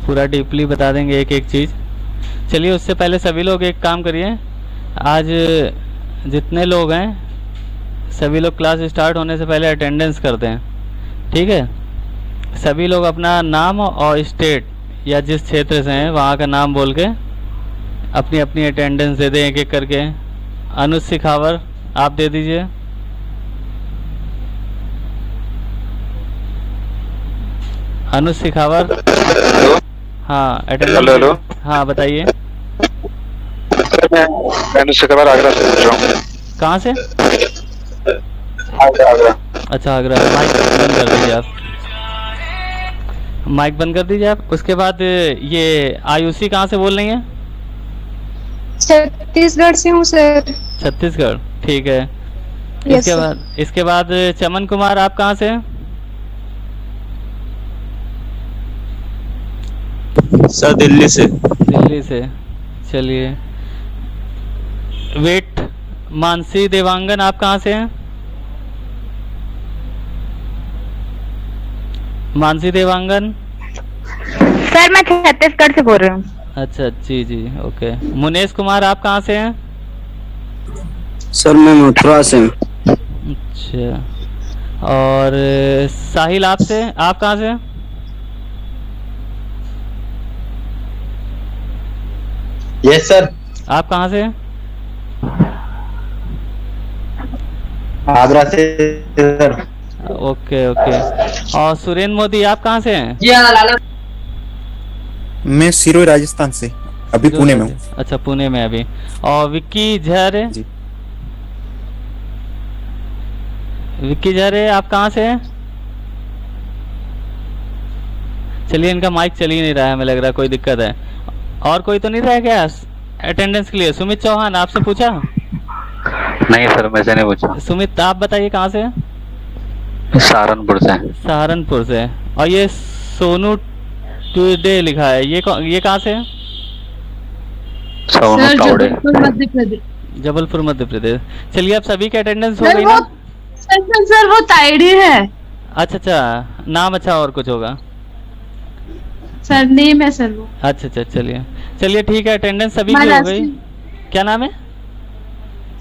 पूरा डीपली बता देंगे एक एक चीज़। चलिए उससे पहले सभी लोग एक काम करिए, आज जितने लोग हैं सभी लोग क्लास स्टार्ट होने से पहले अटेंडेंस कर दें, ठीक है। सभी लोग अपना नाम और स्टेट या जिस क्षेत्र से हैं वहाँ का नाम बोल के अपनी अपनी अटेंडेंस दे दें एक एक करके। अनुज सिखावर आप दे दीजिए। अनुज सिखावर, हाँ हेलो हेलो। अटेंडेंस, हाँ बताइए। सर मैं अनुज सिखावर आगरा से पूछ रहा हूँ। कहाँ से? आगरा आगरा। अच्छा आगरा। माइक बंद कर दीजिए आप, माइक बंद कर दीजिए आप। उसके बाद ये आयुषी कहाँ से बोल रही हैं? छत्तीसगढ़ से हूँ सर। छत्तीसगढ़, ठीक है। Yes sir. इसके बाद चमन कुमार आप कहाँ से हैं? सर दिल्ली से। दिल्ली से, चलिए। वेट मानसी देवांगन आप कहाँ से हैं? मानसी देवांगन। सर मैं छत्तीसगढ़ से बोल रही हूँ। अच्छा जी जी ओके। मुनेश कुमार आप कहाँ से हैं? सर मैं मथुरा से हूँ। अच्छा। और साहिल आप कहाँ से हैं? Yes sir. आप कहाँ से हैं? आगरा से सर। Okay okay. और सुरेंद्र मोदी आप कहाँ से हैं? मैं सिरोही राजस्थान से, अभी पुणे में हूँ। अच्छा पुणे में अभी। और विक्की झरे, जी। विक्की झरे आप कहाँ से हैं? चलिए इनका माइक चल ही नहीं रहा है, हमें लग रहा है कोई दिक्कत है। और कोई तो नहीं रह गया अटेंडेंस के लिए? सुमित चौहान आपसे पूछा? नहीं सर, मैं से नहीं पूछा। सुमित आप बताइए कहाँ से हैं? सहारनपुर से। सहारनपुर से। और ये सोनू टुडे लिखा है, ये कहाँ से है? सोनू तावड़े। मध्य प्रदेश। जबलपुर मध्य प्रदेश। चलिए अब सभी के अटेंडेंस हो सर गई वो ना? सर वो तायडी है। अच्छा अच्छा, नाम अच्छा और कुछ होगा? सर नेम है सर वो। अच्छा अच्छा, चलिए चलिए ठीक है, अटेंडेंस सभी की हो गई। क्या नाम है?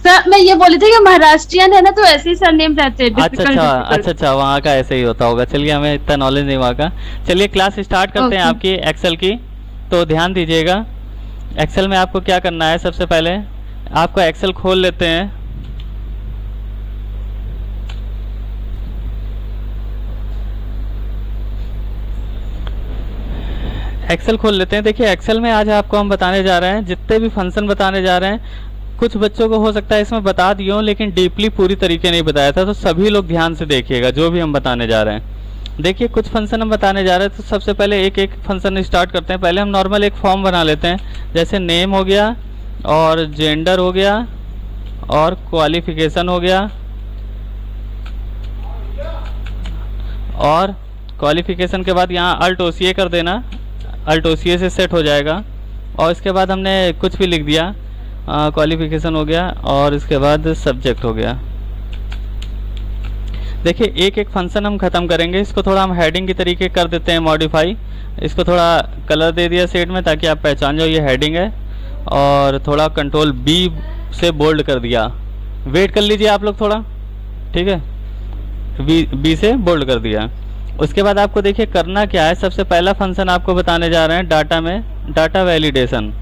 सर मैं ये बोली थी कि महाराष्ट्रियन है ना, तो ऐसे ही सर नेम रहते हैं। अच्छा अच्छा अच्छा अच्छा, वहाँ का ऐसे ही होता होगा। चलिए हमें इतना नॉलेज नहीं वहाँ का। चलिए क्लास स्टार्ट करते हैं आपकी एक्सेल की। तो ध्यान दीजिएगा, एक्सेल में आपको क्या करना है। सबसे पहले आपको एक्सेल खोल लेते हैं। एक्सेल खोल लेते हैं। देखिए एक्सेल में आज आपको हम बताने जा रहे हैं, जितने भी फंक्शन बताने जा रहे हैं, कुछ बच्चों को हो सकता है इसमें बता दिए हों लेकिन डीपली पूरी तरीके नहीं बताया था, तो सभी लोग ध्यान से देखिएगा जो भी हम बताने जा रहे हैं। देखिए कुछ फंक्शन हम बताने जा रहे हैं, तो सबसे पहले एक एक फंक्शन स्टार्ट करते हैं। पहले हम नॉर्मल एक फॉर्म बना लेते हैं, जैसे नेम हो गया और जेंडर हो गया और क्वालिफिकेशन हो गया। और क्वालिफिकेशन के बाद यहाँ अल्ट ओसीए कर देना, अल्ट ओसीए से सेट हो जाएगा। और इसके बाद हमने कुछ भी लिख दिया, क्वालिफिकेशन हो गया और इसके बाद सब्जेक्ट हो गया। देखिए एक एक फंक्शन हम ख़त्म करेंगे। इसको थोड़ा हम हेडिंग की तरीके कर देते हैं मॉडिफाई। इसको थोड़ा कलर दे दिया शेड में ताकि आप पहचान जाओ ये हेडिंग है, और थोड़ा कंट्रोल बी से बोल्ड कर दिया। वेट कर लीजिए आप लोग थोड़ा, ठीक है। बी से बोल्ड कर दिया। उसके बाद आपको देखिए करना क्या है। सबसे पहला फंक्शन आपको बताने जा रहे हैं डाटा में, डाटा वैलिडेशन।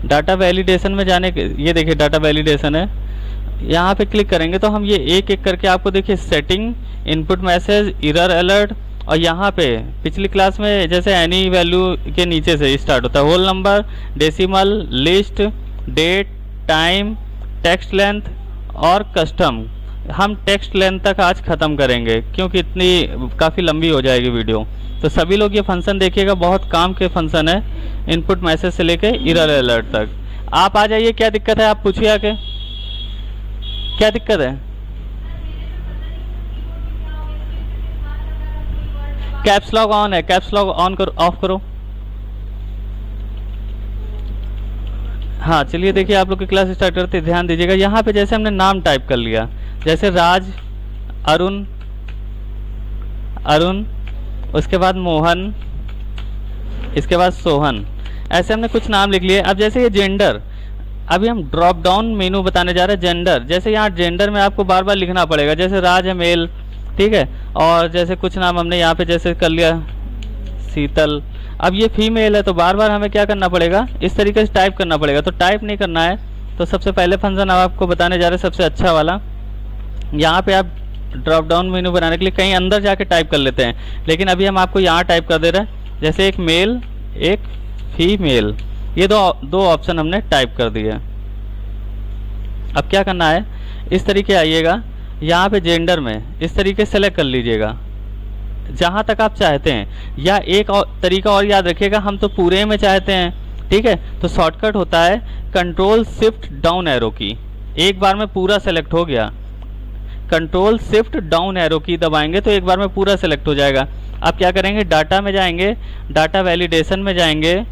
डाटा वैलिडेशन में जाने के, ये देखिए डाटा वैलिडेशन है, यहाँ पे क्लिक करेंगे तो हम ये एक एक करके आपको देखिए setting, input message, error alert, और यहाँ पे पिछली क्लास में जैसे एनी वैल्यू के नीचे से स्टार्ट होता है, whole number, decimal, list, date, time, text length और कस्टम। हम टेक्स्ट लेंथ तक आज ख़त्म करेंगे क्योंकि इतनी काफ़ी लंबी हो जाएगी वीडियो। तो सभी लोग ये फंक्शन देखिएगा, बहुत काम के फंक्शन है, इनपुट मैसेज से लेके एरर अलर्ट तक। आप आ जाइए, क्या दिक्कत है आप पूछिए आके, क्या दिक्कत है? कैप्स लॉक ऑन है, कैप्स लॉक ऑन करो, ऑफ करो। हाँ चलिए देखिए आप लोग की क्लास स्टार्ट करते ध्यान दीजिएगा। यहाँ पे जैसे हमने नाम टाइप कर लिया, जैसे राज, अरुण, अरुण, उसके बाद मोहन, इसके बाद सोहन, ऐसे हमने कुछ नाम लिख लिए। अब जैसे ये जेंडर, अभी हम ड्रॉप डाउन मेनू बताने जा रहे हैं जेंडर। जैसे यहाँ जेंडर में आपको बार बार लिखना पड़ेगा, जैसे राज है मेल, ठीक है। और जैसे कुछ नाम हमने यहाँ पे जैसे कर लिया शीतल, अब ये फीमेल है तो बार बार हमें क्या करना पड़ेगा, इस तरीके से टाइप करना पड़ेगा। तो टाइप नहीं करना है, तो सबसे पहले फंक्शन आपको बताने जा रहे हैं सबसे अच्छा वाला। यहाँ पे आप ड्रॉप डाउन मेनू बनाने के लिए कहीं अंदर जाके टाइप कर लेते हैं, लेकिन अभी हम आपको यहाँ टाइप कर दे रहे हैं। जैसे एक मेल एक फीमेल, ये दो ऑप्शन हमने टाइप कर दिए। अब क्या करना है, इस तरीके आइएगा, यहाँ पे जेंडर में इस तरीके सेलेक्ट कर लीजिएगा जहाँ तक आप चाहते हैं, या एक और तरीका और याद रखिएगा, हम तो पूरे में चाहते हैं, ठीक है। तो शॉर्टकट होता है कंट्रोल शिफ्ट डाउन एरो की, एक बार में पूरा सेलेक्ट हो गया। कंट्रोल शिफ्ट डाउन एरो की दबाएंगे तो एक बार में पूरा सेलेक्ट हो जाएगा। अब क्या करेंगे, डाटा में जाएंगे, डाटा वैलिडेशन में जाएंगे।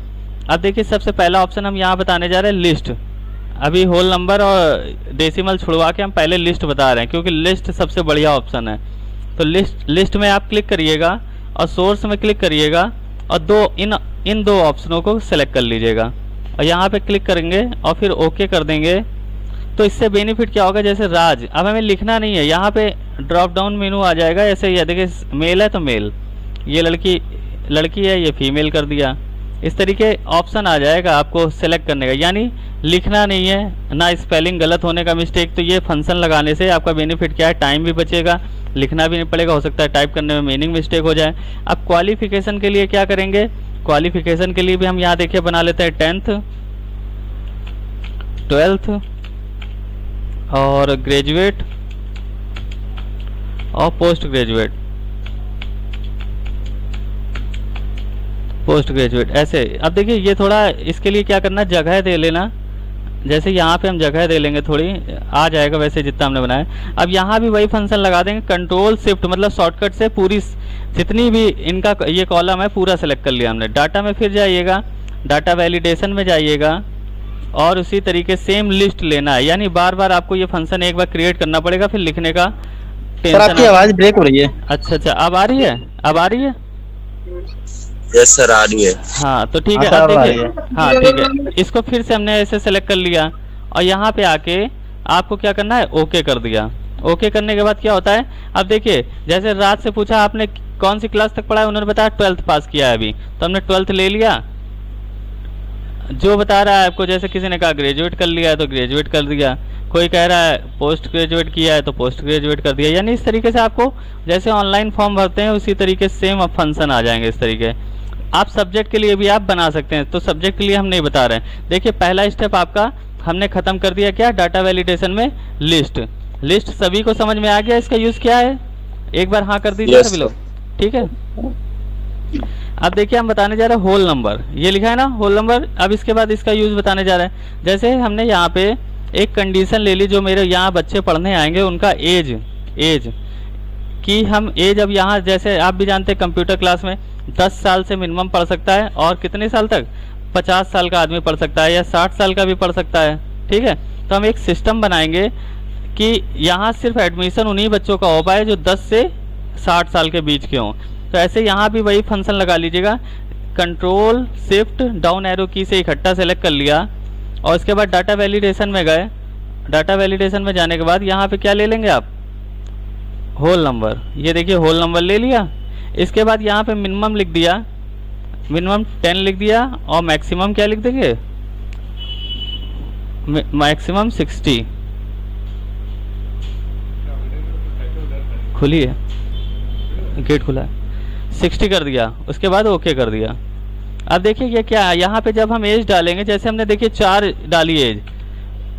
अब देखिए सबसे पहला ऑप्शन हम यहाँ बताने जा रहे हैं लिस्ट। अभी होल नंबर और डेसिमल छुड़वा के हम पहले लिस्ट बता रहे हैं, क्योंकि लिस्ट सबसे बढ़िया ऑप्शन है। तो लिस्ट में आप क्लिक करिएगा और सोर्स में क्लिक करिएगा और इन दो ऑप्शनों को सेलेक्ट कर लीजिएगा और यहाँ पे क्लिक करेंगे और फिर ओके कर देंगे। तो इससे बेनिफिट क्या होगा, जैसे राज, अब हमें लिखना नहीं है, यहाँ पे ड्रॉप डाउन मेनू आ जाएगा। ऐसे ये देखिए मेल है तो मेल, ये लड़की है ये फीमेल कर दिया। इस तरीके ऑप्शन आ जाएगा आपको सेलेक्ट करने का, यानी लिखना नहीं है ना, स्पेलिंग गलत होने का मिस्टेक। तो ये फंक्शन लगाने से आपका बेनिफिट क्या है, टाइम भी बचेगा, लिखना भी नहीं पड़ेगा, हो सकता है टाइप करने में मीनिंग मिस्टेक हो जाए। अब क्वालिफिकेशन के लिए क्या करेंगे, क्वालिफिकेशन के लिए भी हम यहाँ देखिए बना लेते हैं 10th 12th और ग्रेजुएट और पोस्ट ग्रेजुएट ऐसे। अब देखिए ये थोड़ा इसके लिए क्या करना, जगह दे लेना। जैसे यहाँ पे हम जगह दे लेंगे, थोड़ी आ जाएगा वैसे जितना हमने बनाया। अब यहाँ भी वही फंक्शन लगा देंगे, कंट्रोल शिफ्ट मतलब शॉर्टकट से पूरी जितनी भी इनका ये कॉलम है पूरा सेलेक्ट कर लिया हमने। डाटा में फिर जाइएगा, डाटा वैलिडेशन में जाइएगा और उसी तरीके सेम लिस्ट लेना है, यानी बार बार आपको ये फंक्शन एक बार क्रिएट करना पड़ेगा, फिर लिखने का टेंशन। आपकी आवाज ब्रेक हो रही है। अच्छा, अब आ रही है, अब आ रही है। यस सर, आ रही है। हाँ तो ठीक है, अब देखिए, हाँ ठीक है, इसको फिर से हमने ऐसे सेलेक्ट कर लिया और यहाँ पे आके आपको क्या करना है, ओके कर दिया। ओके करने के बाद क्या होता है, अब देखिए जैसे रात से पूछा आपने कौन सी क्लास तक पढ़ा है, उन्होंने बताया 12th पास किया है अभी, तो हमने 12th ले लिया। जो बता रहा है आपको, जैसे किसी ने कहा ग्रेजुएट कर लिया है तो ग्रेजुएट कर दिया, कोई कह रहा है पोस्ट ग्रेजुएट किया है तो पोस्ट ग्रेजुएट कर दिया। यानी इस तरीके से आपको जैसे ऑनलाइन फॉर्म भरते हैं उसी तरीके से सेम फंक्शन आ जाएंगे इस तरीके। आप सब्जेक्ट के लिए भी आप बना सकते हैं, तो सब्जेक्ट के लिए हम नहीं बता रहे हैं। देखिए पहला स्टेप आपका हमने खत्म कर दिया, क्या, डाटा वैलिडेशन में लिस्ट सभी को समझ में आ गया इसका यूज क्या है, एक बार हाँ कर दीजिए सभी लोग, ठीक है। अब देखिए हम बताने जा रहे हैं होल नंबर, ये लिखा है ना होल नंबर। अब इसके बाद इसका यूज बताने जा रहे हैं। जैसे हमने यहाँ पे एक कंडीशन ले ली, जो मेरे यहाँ बच्चे पढ़ने आएंगे उनका एज कि हम एज, अब यहाँ जैसे आप भी जानते हैं कंप्यूटर क्लास में 10 साल से मिनिमम पढ़ सकता है और कितने साल तक, 50 साल का आदमी पढ़ सकता है या 60 साल का भी पढ़ सकता है, ठीक है। तो हम एक सिस्टम बनाएंगे कि यहाँ सिर्फ एडमिशन उन्हीं बच्चों का हो पाए जो 10 से 60 साल के बीच के हों। तो ऐसे यहाँ भी वही फंक्शन लगा लीजिएगा, कंट्रोल शिफ्ट डाउन एरो की से इकट्ठा सेलेक्ट कर लिया और इसके बाद डाटा वैलिडेशन में गए। डाटा वैलिडेशन में जाने के बाद यहाँ पे क्या ले लेंगे आप, होल नंबर। ये देखिए होल नंबर ले लिया। इसके बाद यहाँ पे मिनिमम लिख दिया, मिनिमम 10 लिख दिया और मैक्सिमम क्या लिख देंगे, मैक्सिमम 60। खुली है, गेट खुला है, 60 कर दिया। उसके बाद ओके कर दिया। अब देखिए ये क्या है, यहाँ पे जब हम एज डालेंगे, जैसे हमने देखिए 4 डाली एज,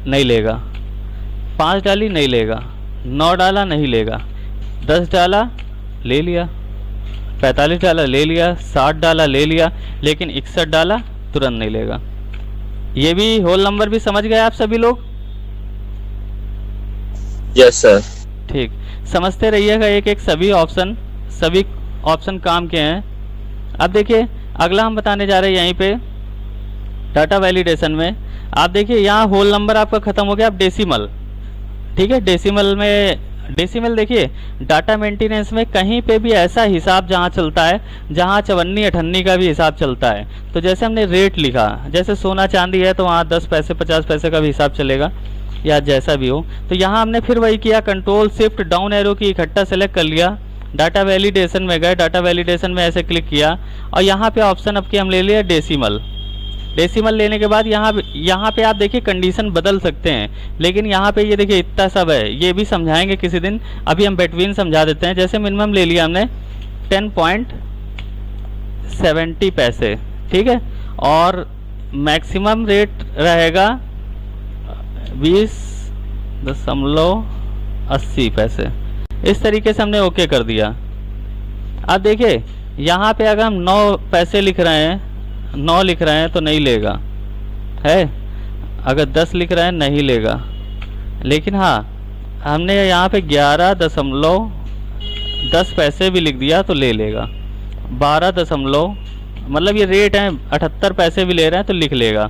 नहीं लेगा, 5 डाली नहीं लेगा, 9 डाला नहीं लेगा, 10 डाला ले लिया, 45 डाला ले लिया, 60 डाला ले लिया, लेकिन 61 डाला तुरंत नहीं लेगा। ये भी होल नंबर भी समझ गए आप सभी लोग? Yes sir. ठीक, समझते रहिएगा एक एक सभी ऑप्शन काम के हैं। अब देखिए अगला हम बताने जा रहे हैं यहीं पे डाटा वैलिडेशन में। आप देखिए यहाँ होल नंबर आपका खत्म हो गया, अब डेसिमल, ठीक है। डेसिमल में डेसिमल देखिए डाटा मेंटेनेंस में कहीं पे भी ऐसा हिसाब जहाँ चलता है जहाँ 54-58 का भी हिसाब चलता है। तो जैसे हमने रेट लिखा, जैसे सोना चांदी है तो वहाँ 10 पैसे 50 पैसे का भी हिसाब चलेगा या जैसा भी हो। तो यहाँ हमने फिर वही किया, कंट्रोल शिफ्ट डाउन एरो की इकट्ठा सेलेक्ट कर लिया, डाटा वैलिडेशन में गए, डाटा वैलिडेशन में ऐसे क्लिक किया और यहाँ पे ऑप्शन अब की हम ले लिया डेसिमल। डेसिमल लेने के बाद यहाँ पे आप देखिए कंडीशन बदल सकते हैं, लेकिन यहाँ पे ये देखिए इतना सब है, ये भी समझाएंगे किसी दिन, अभी हम बिटवीन समझा देते हैं। जैसे मिनिमम ले लिया हमने 10.70 पैसे, ठीक है, और मैक्सिमम रेट रहेगा 20.80 पैसे। इस तरीके से हमने ओके कर दिया। अब देखिए यहाँ पे अगर हम 9 पैसे लिख रहे हैं, 9 लिख रहे हैं तो नहीं लेगा है, अगर 10 लिख रहे हैं नहीं लेगा, लेकिन हाँ हमने यहाँ पे 11.10 पैसे भी लिख दिया तो ले लेगा। 12 मतलब ये रेट है 78 पैसे भी ले रहे हैं तो लिख लेगा।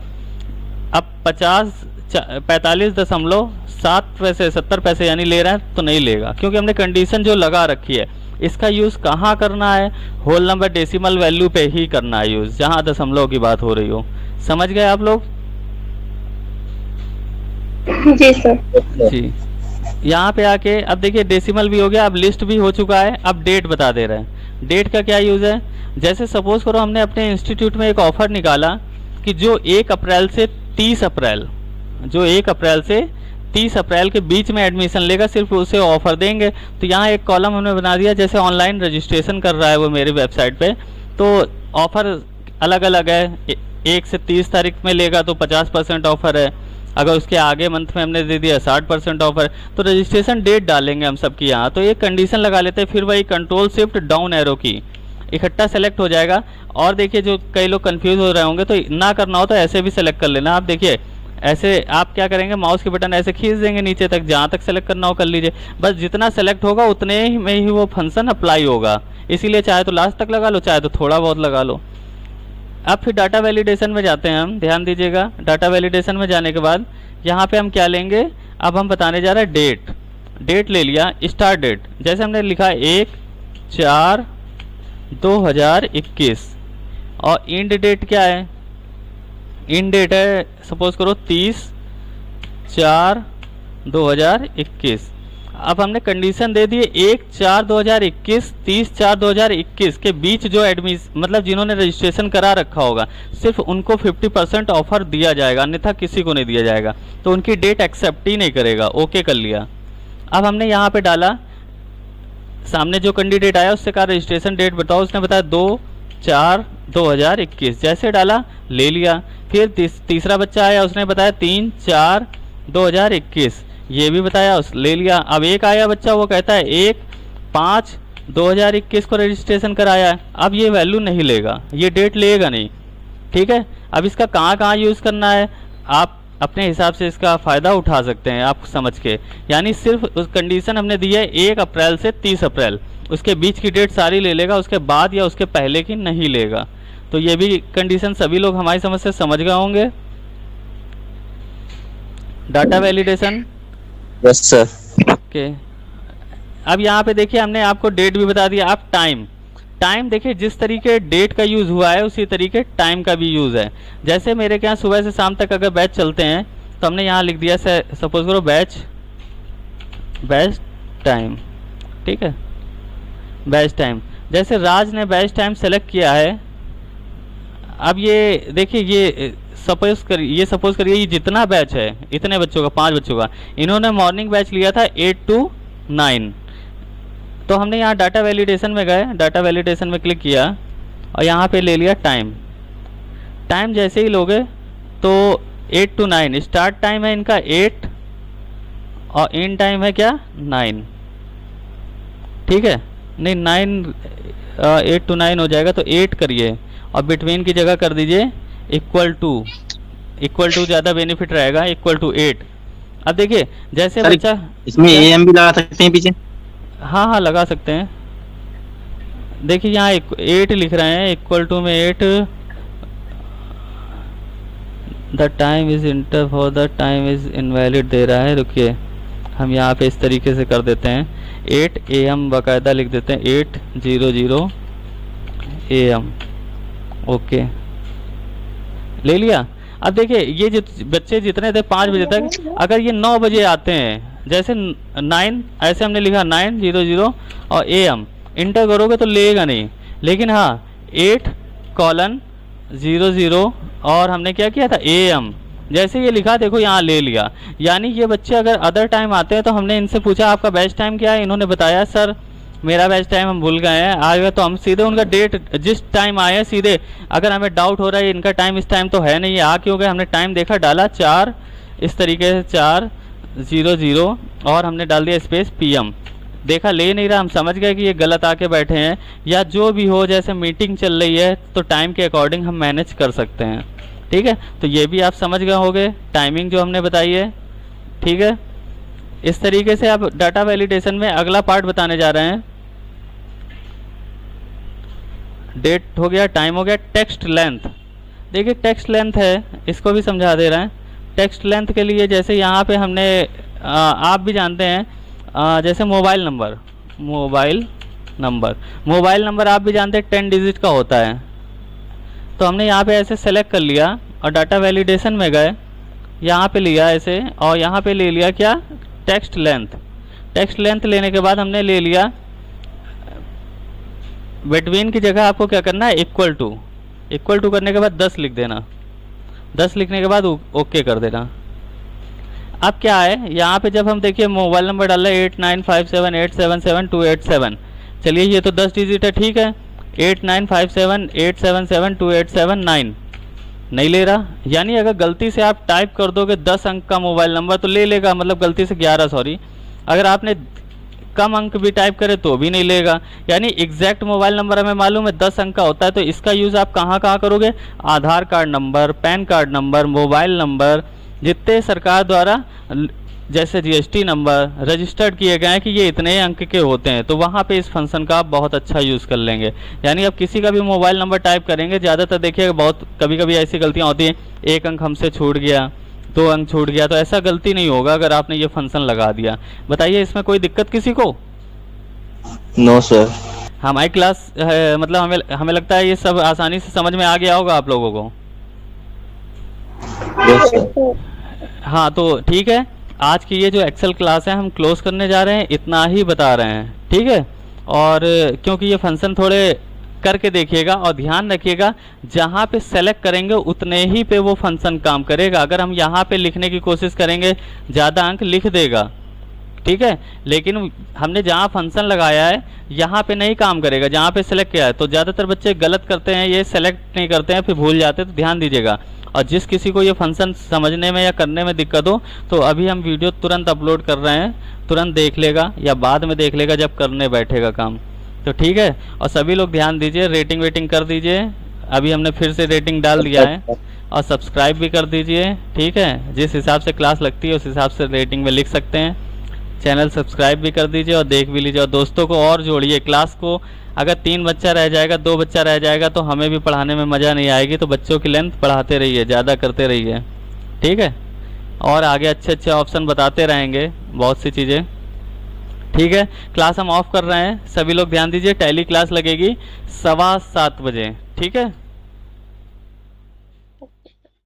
अब 45.7 पैसे 70 पैसे यानी ले रहे हैं तो नहीं लेगा, क्योंकि हमने कंडीशन जो लगा रखी है इसका यूज़ कहाँ करना है, होल नंबर डेसिमल वैल्यू पे ही करना है यूज़, जहाँ दशमलव की बात हो रही हो। समझ गए आप लोग? जी सर। जी, यहाँ पे आके अब देखिए डेसिमल भी हो गया, अब लिस्ट भी हो चुका है, अब डेट बता दे रहे हैं। डेट का क्या यूज़ है, जैसे सपोज करो हमने अपने इंस्टीट्यूट में एक ऑफ़र निकाला कि जो 1 अप्रैल से 30 अप्रैल, जो 1 अप्रैल से 30 अप्रैल के बीच में एडमिशन लेगा सिर्फ उसे ऑफ़र देंगे। तो यहाँ एक कॉलम हमने बना दिया, जैसे ऑनलाइन रजिस्ट्रेशन कर रहा है वो मेरी वेबसाइट पे, तो ऑफ़र अलग अलग है। 1 से 30 तारीख में लेगा तो 50% ऑफ़र है, अगर उसके आगे मंथ में हमने दे दिया 60% ऑफ़र। तो रजिस्ट्रेशन डेट डालेंगे हम सबकी यहाँ, तो एक कंडीशन लगा लेते हैं, फिर वही कंट्रोल शिफ्ट डाउन एरो की इकट्ठा सेलेक्ट हो जाएगा। और देखिए जो कई लोग कंफ्यूज हो रहे होंगे तो ना करना हो तो ऐसे भी सेलेक्ट कर लेना। आप देखिए ऐसे आप क्या करेंगे, माउस के बटन ऐसे खींच देंगे नीचे तक, जहाँ तक सेलेक्ट करना हो कर लीजिए, बस जितना सेलेक्ट होगा उतने ही में ही वो फंक्शन अप्लाई होगा। इसीलिए चाहे तो लास्ट तक लगा लो, चाहे तो थोड़ा बहुत लगा लो। अब फिर डाटा वैलिडेशन में जाते हैं हम, ध्यान दीजिएगा। डाटा वैलिडेशन में जाने के बाद यहाँ पे हम क्या लेंगे, अब हम बताने जा रहे हैं डेट। डेट ले लिया, स्टार्ट डेट जैसे हमने लिखा 1/4/2021 और एंड डेट क्या है, इन डेट है सपोज करो 30/4/2021। अब हमने कंडीशन दे दी 1/4/2021 30/4/2021 के बीच जो एडमिशन मतलब जिन्होंने रजिस्ट्रेशन करा रखा होगा सिर्फ उनको 50% ऑफर दिया जाएगा, अन्यथा किसी को नहीं दिया जाएगा। तो उनकी डेट एक्सेप्ट ही नहीं करेगा। ओके कर लिया। अब हमने यहाँ पे डाला, सामने जो कैंडिडेट आया उससे कहा रजिस्ट्रेशन डेट बताओ, उसने बताया 2/4/2021। जैसे डाला ले लिया। फिर तीसरा बच्चा आया, उसने बताया 3/4/2021, ये भी बताया उस ले लिया। अब एक आया बच्चा, वो कहता है 1/5/2021 को रजिस्ट्रेशन कराया है। अब ये वैल्यू नहीं लेगा, ये डेट लेगा नहीं, ठीक है। अब इसका कहाँ यूज़ करना है आप अपने हिसाब से इसका फ़ायदा उठा सकते हैं आप समझ के। यानी सिर्फ उस कंडीशन हमने दी है 1 अप्रैल से 30 अप्रैल, उसके बीच की डेट सारी ले लेगा, उसके बाद या उसके पहले की नहीं लेगा। तो ये भी कंडीशन सभी लोग हमारी समझ से समझ गए होंगे। Data validation, yes sir. Okay. अब यहाँ पे देखिए हमने आपको डेट भी बता दिया। अब टाइम देखिए जिस तरीके डेट का यूज़ हुआ है उसी तरीके टाइम का भी यूज़ है। जैसे मेरे के यहाँ सुबह से शाम तक अगर बैच चलते हैं तो हमने यहाँ लिख दिया सपोज करो बैच टाइम, ठीक है, बैच टाइम। जैसे राज ने बैच टाइम सेलेक्ट किया है। अब ये देखिए ये सपोज करिए ये जितना बैच है इतने बच्चों का 5 बच्चों का, इन्होंने मॉर्निंग बैच लिया था 8 to 9। तो हमने यहाँ डाटा वैलिडेशन में गए, डाटा वैलिडेशन में क्लिक किया और यहाँ पे ले लिया टाइम। जैसे ही लोगे तो 8 to 9 स्टार्ट टाइम है इनका 8 और एंड टाइम है क्या 9, ठीक है। नहीं 8 to 9 हो जाएगा तो 8 करिए और बिटवीन की जगह कर दीजिए इक्वल टू ज़्यादा बेनिफिट रहेगा, इक्वल टू 8। अब देखिए जैसे बच्चा इसमें AM भी लगा सकते हैं पीछे। हाँ लगा सकते हैं। देखिए यहाँ 8 लिख रहे हैं, इक्वल टू में 8, the time is inter for the time is invalid दे रहा है। रुकिए हम यहाँ पे इस तरीके से कर देते हैं 8 AM बाकायदा लिख देते हैं 8:00 AM। ओके, ले लिया। अब देखिए ये बच्चे जितने थे 5 बजे तक, अगर ये 9 बजे आते हैं, जैसे 9 ऐसे हमने लिखा 9:00 और AM इंटर करोगे तो लेगा नहीं, लेकिन हाँ 8:00 और हमने क्या किया था AM, जैसे ये लिखा देखो यहाँ ले लिया। यानी ये बच्चे अगर अदर टाइम आते हैं तो हमने इनसे पूछा आपका बैच टाइम क्या है, इन्होंने बताया सर मेरा बैच टाइम हम भूल गए हैं आएगा, तो हम सीधे उनका डेट जिस टाइम आए सीधे, अगर हमें डाउट हो रहा है इनका टाइम इस टाइम तो है नहीं, आ क्यों गए, हमने टाइम देखा डाला 4 इस तरीके से 4:00 और हमने डाल दिया स्पेस PM। देखा ले नहीं रहा, हम समझ गए कि ये गलत आके बैठे हैं, या जो भी हो जैसे मीटिंग चल रही है तो टाइम के अकॉर्डिंग हम मैनेज कर सकते हैं। ठीक है, तो ये भी आप समझ गए होंगे टाइमिंग जो हमने बताई है। ठीक है, इस तरीके से आप डाटा वैलिडेशन में अगला पार्ट बताने जा रहे हैं। डेट हो गया, टाइम हो गया, टेक्स्ट लेंथ। देखिए टेक्स्ट लेंथ है, इसको भी समझा दे रहे हैं। टेक्स्ट लेंथ के लिए जैसे यहाँ पे हमने आप भी जानते हैं जैसे मोबाइल नंबर आप भी जानते हैं 10 डिजिट का होता है, तो हमने यहाँ पे ऐसे सेलेक्ट कर लिया और डाटा वैलिडेशन में गए, यहाँ पे लिया ऐसे और यहाँ पे ले लिया क्या, टेक्स्ट लेंथ। टेक्स्ट लेंथ लेने के बाद हमने ले लिया बिटवीन की जगह आपको क्या करना है, इक्वल टू करने के बाद 10 लिख देना। 10 लिखने के बाद ओके कर देना। अब क्या है यहाँ पे जब हम देखिए मोबाइल नंबर डाल रहे 8957877287, चलिए ये तो 10 डिजिट है, ठीक है। 8957877287 नहीं ले रहा, यानी अगर गलती से आप टाइप कर दोगे 10 अंक का मोबाइल नंबर तो ले लेगा, मतलब गलती से 11 सॉरी, अगर आपने कम अंक भी टाइप करे तो भी नहीं लेगा। यानी एग्जैक्ट मोबाइल नंबर हमें मालूम है 10 अंक का होता है, तो इसका यूज़ आप कहाँ कहाँ करोगे, Aadhaar card number, PAN card number, mobile number, जितने सरकार द्वारा जैसे GST नंबर रजिस्टर्ड किए गए हैं कि ये इतने अंक के होते हैं, तो वहाँ पे इस फंक्शन का आप बहुत अच्छा यूज़ कर लेंगे। यानी आप किसी का भी मोबाइल नंबर टाइप करेंगे, ज़्यादातर देखिएगा बहुत कभी कभी ऐसी गलतियाँ होती हैं, 1 अंक हमसे छूट गया, 2 अंक छूट गया, तो ऐसा गलती नहीं होगा अगर आपने ये फंक्शन लगा दिया। बताइए इसमें कोई दिक्कत किसी को? No sir. हमारी क्लास मतलब हमें लगता है ये सब आसानी से समझ में आ गया होगा आप लोगों को। Yes sir. हाँ तो ठीक है, आज की ये जो एक्सेल क्लास है हम क्लोज करने जा रहे हैं, इतना ही बता रहे हैं, ठीक है। और क्योंकि ये फंक्शन थोड़े करके देखिएगा और ध्यान रखिएगा, जहाँ पे सेलेक्ट करेंगे उतने ही पे वो फंक्शन काम करेगा। अगर हम यहाँ पे लिखने की कोशिश करेंगे ज़्यादा अंक लिख देगा, ठीक है, लेकिन हमने जहाँ फंक्शन लगाया है यहाँ पे नहीं काम करेगा, जहाँ पे सेलेक्ट किया है। तो ज़्यादातर बच्चे गलत करते हैं, ये सेलेक्ट नहीं करते हैं फिर भूल जाते हैं, तो ध्यान दीजिएगा। और जिस किसी को ये फंक्शन समझने में या करने में दिक्कत हो तो अभी हम वीडियो तुरंत अपलोड कर रहे हैं, तुरंत देख लेगा या बाद में देख लेगा जब करने बैठेगा काम, तो ठीक है। और सभी लोग ध्यान दीजिए, रेटिंग वेटिंग कर दीजिए, अभी हमने फिर से रेटिंग डाल दिया है, और सब्सक्राइब भी कर दीजिए, ठीक है। जिस हिसाब से क्लास लगती है उस हिसाब से रेटिंग में लिख सकते हैं। चैनल सब्सक्राइब भी कर दीजिए और देख भी लीजिए, और दोस्तों को और जोड़िए क्लास को। अगर 3 बच्चा रह जाएगा, 2 बच्चा रह जाएगा तो हमें भी पढ़ाने में मज़ा नहीं आएगी, तो बच्चों की लेंथ बढ़ाते रहिए, ज़्यादा करते रहिए, ठीक है। और आगे अच्छे अच्छे ऑप्शन बताते रहेंगे, बहुत सी चीज़ें, ठीक है। क्लास हम ऑफ कर रहे हैं, सभी लोग ध्यान दीजिए, टैली क्लास लगेगी 7:15 बजे, ठीक है।